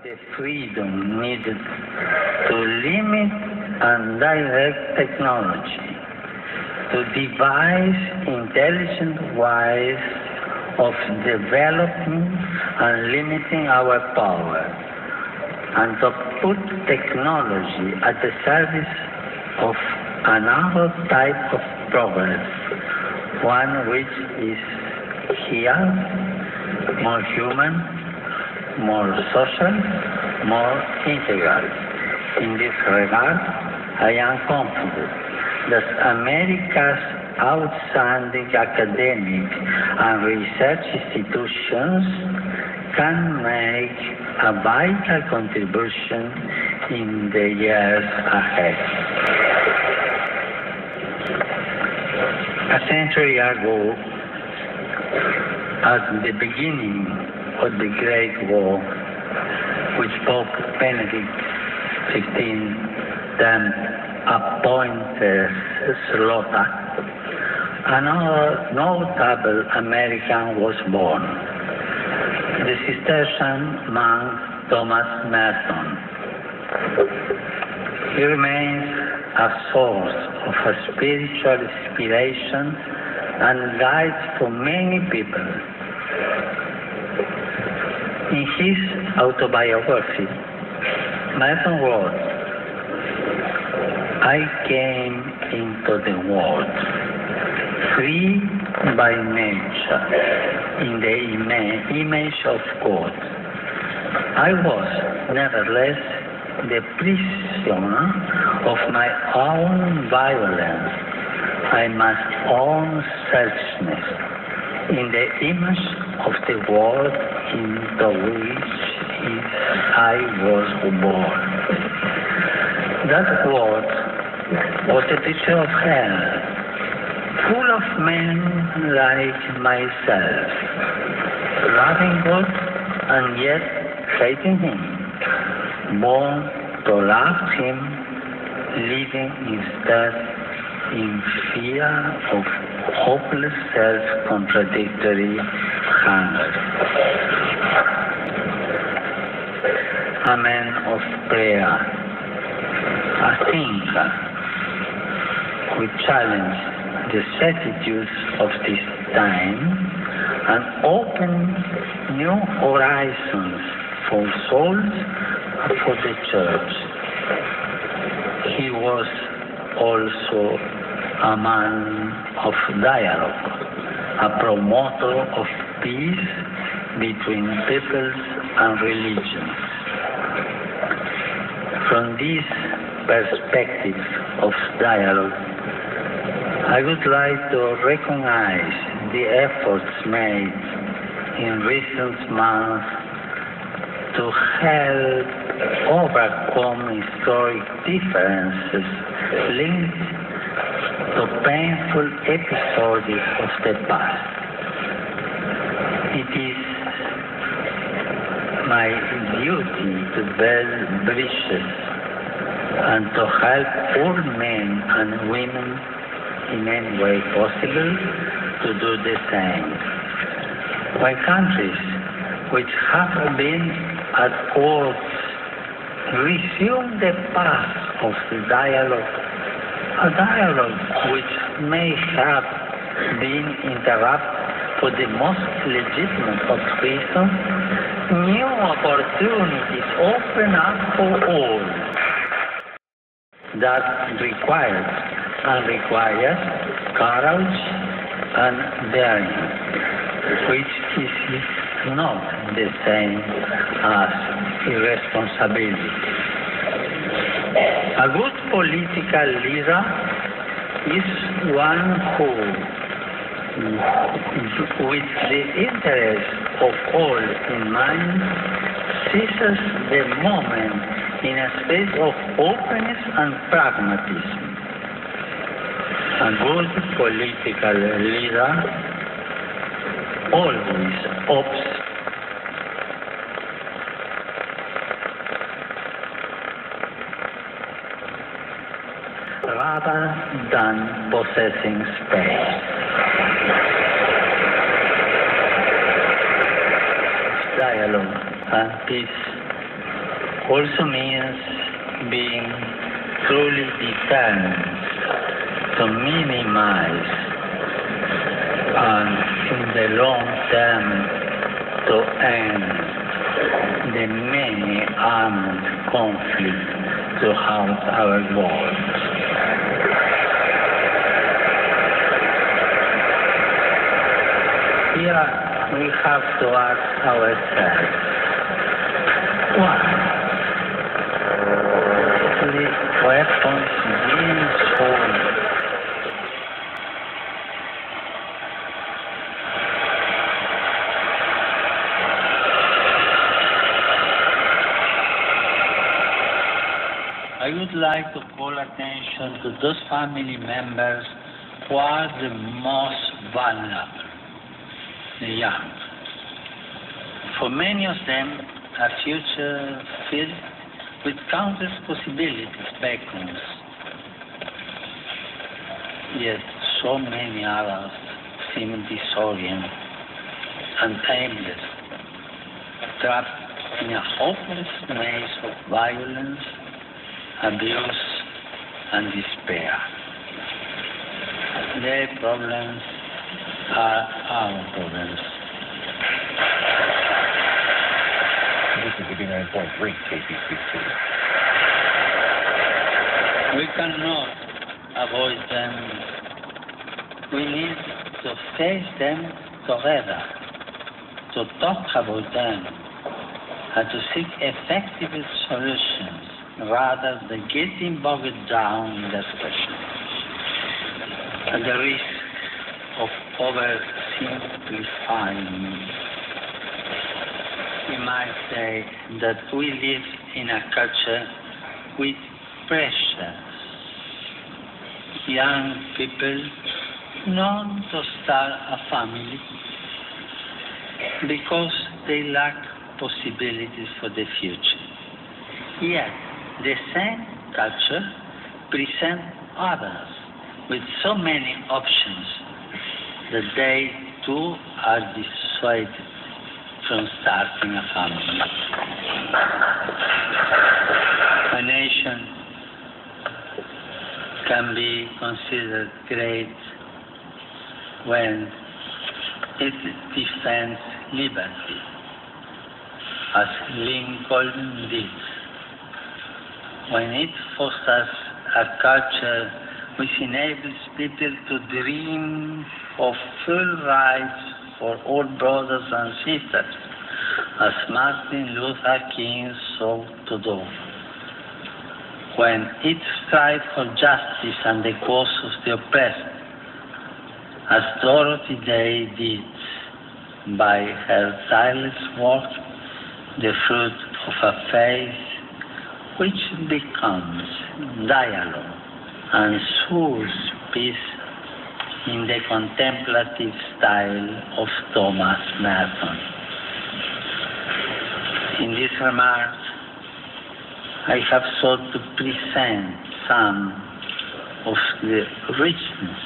the freedom needed to limit and direct technology, to devise intelligent ways of developing and limiting our power, and to put technology at the service of another type of progress, one which is here, more human, more social, more integral. In this regard, I am confident that America's outstanding academic and research institutions can make a vital contribution in the years ahead. A century ago, at the beginning of the Great War, which Pope Benedict XVI then appointed slaughter, another notable American was born, the Cistercian monk Thomas Merton. He remains a source of spiritual inspiration and guide for many people. In his autobiography, Merton wrote, "I came into the world free by nature, in the image of God. I was, nevertheless, the prisoner of my own violence, I must own selfishness, in the image of the world into which I was born. That world was a picture of hell, full of men like myself, loving God and yet hating Him, born to love Him, living instead in fear of hopeless self-contradictory hunger. A man of prayer, a thinker who challenged the certitudes of this time and opened new horizons for souls and for the church. He was also a man of dialogue, a promoter of peace between peoples and religions. From this perspective of dialogue, I would like to recognize the efforts made in recent months to help overcome historic differences linked to painful episodes of the past. It is my duty to build bridges and to help all men and women in any way possible to do the same. When countries which have been at odds resume the path of the dialogue, a dialogue which may have been interrupted for the most legitimate of reasons, new opportunities open up for all. That requires courage and daring, which is not the same as irresponsibility. A good political leader is one who, with the interest of all in mind, seizes the moment in a space of openness and pragmatism. A good political leader always opts rather than possessing space. Dialogue and peace also means being truly determined to minimize and in the long term to end the many armed conflicts throughout our world. Here we have to ask ourselves, why the weapons being sold I would like to call attention to those family members who are the most vulnerable, the young. For many of them, a future filled with countless possibilities beckons. Yet so many others seem disoriented and aimless, trapped in a hopeless maze of violence, abuse, and despair. Their problems are our problems. This is 89.3 KPCC. We cannot avoid them. We need to face them together, to talk about them, and to seek effective solutions rather than getting bogged down in discussion. At the risk of oversimplifying, we might say that we live in a culture with pressures. Young people known to start a family because they lack possibilities for the future. Yet, the same culture presents others with so many options that they too are dissuaded from starting a family. A nation can be considered great when it defends liberty, as Lincoln did. When it fosters a culture which enables people to dream of full rights for all brothers and sisters, as Martin Luther King sought to do. When it strives for justice and the cause of the oppressed, as Dorothy Day did by her tireless work, the fruit of a faith which becomes dialogue and soars peace in the contemplative style of Thomas Merton. In these remarks, I have sought to present some of the richness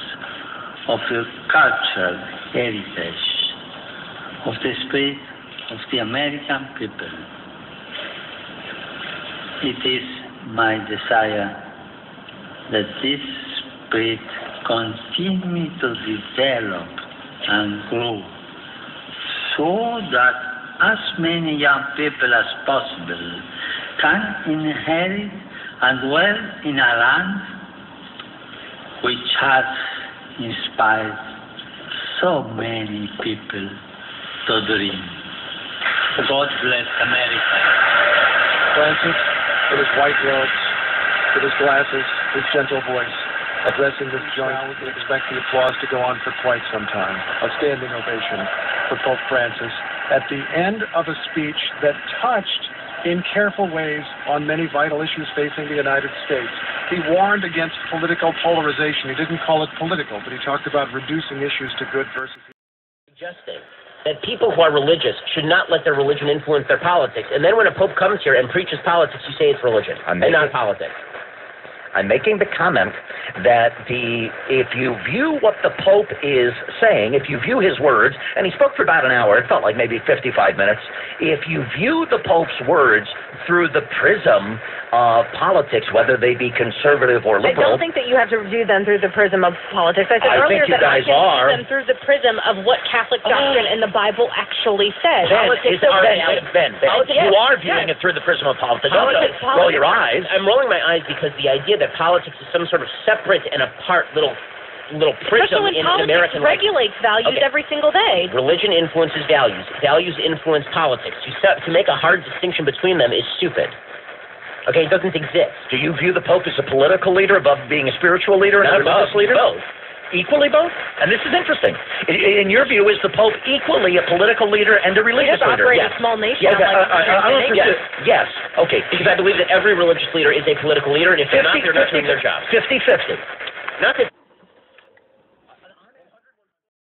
of the cultural heritage of the spirit of the American people. It is my desire that this spirit continue to develop and grow so that as many young people as possible can inherit and dwell in a land which has inspired so many people to dream. God bless America. Francis, with his white robes, with his glasses, his gentle voice, addressing this joint, we can expect the applause to go on for quite some time. A standing ovation for Pope Francis at the end of a speech that touched in careful ways on many vital issues facing the United States. He warned against political polarization. He didn't call it political, but he talked about reducing issues to good versus evil. Suggesting that people who are religious should not let their religion influence their politics. And then when a pope comes here and preaches politics, you say it's religion and not politics. I'm making the comment that if you view what the Pope is saying, if you view his words, and he spoke for about an hour, it felt like maybe 55 minutes, if you view the Pope's words through the prism of politics, whether they be conservative or liberal. I don't think that you have to view them through the prism of politics. I said earlier think you that I guys can are. view them through the prism of what Catholic doctrine and the Bible actually says. Ben, you are viewing it through the prism of politics. Roll your eyes. I'm rolling my eyes because the idea that politics is some sort of separate and apart little prism Especially when in politics American life. regulates values every single day. Religion influences values. Values influence politics. To make a hard distinction between them is stupid. Okay, it doesn't exist. Do you view the Pope as a political leader above being a spiritual leader and a religious leader? Both. Equally both? And this is interesting. In your view, is the Pope equally a political leader and a religious leader? Operate a small nation. Yes. Okay. Because I believe that every religious leader is a political leader, and if they're not, they're not doing their job. 50-50. Not that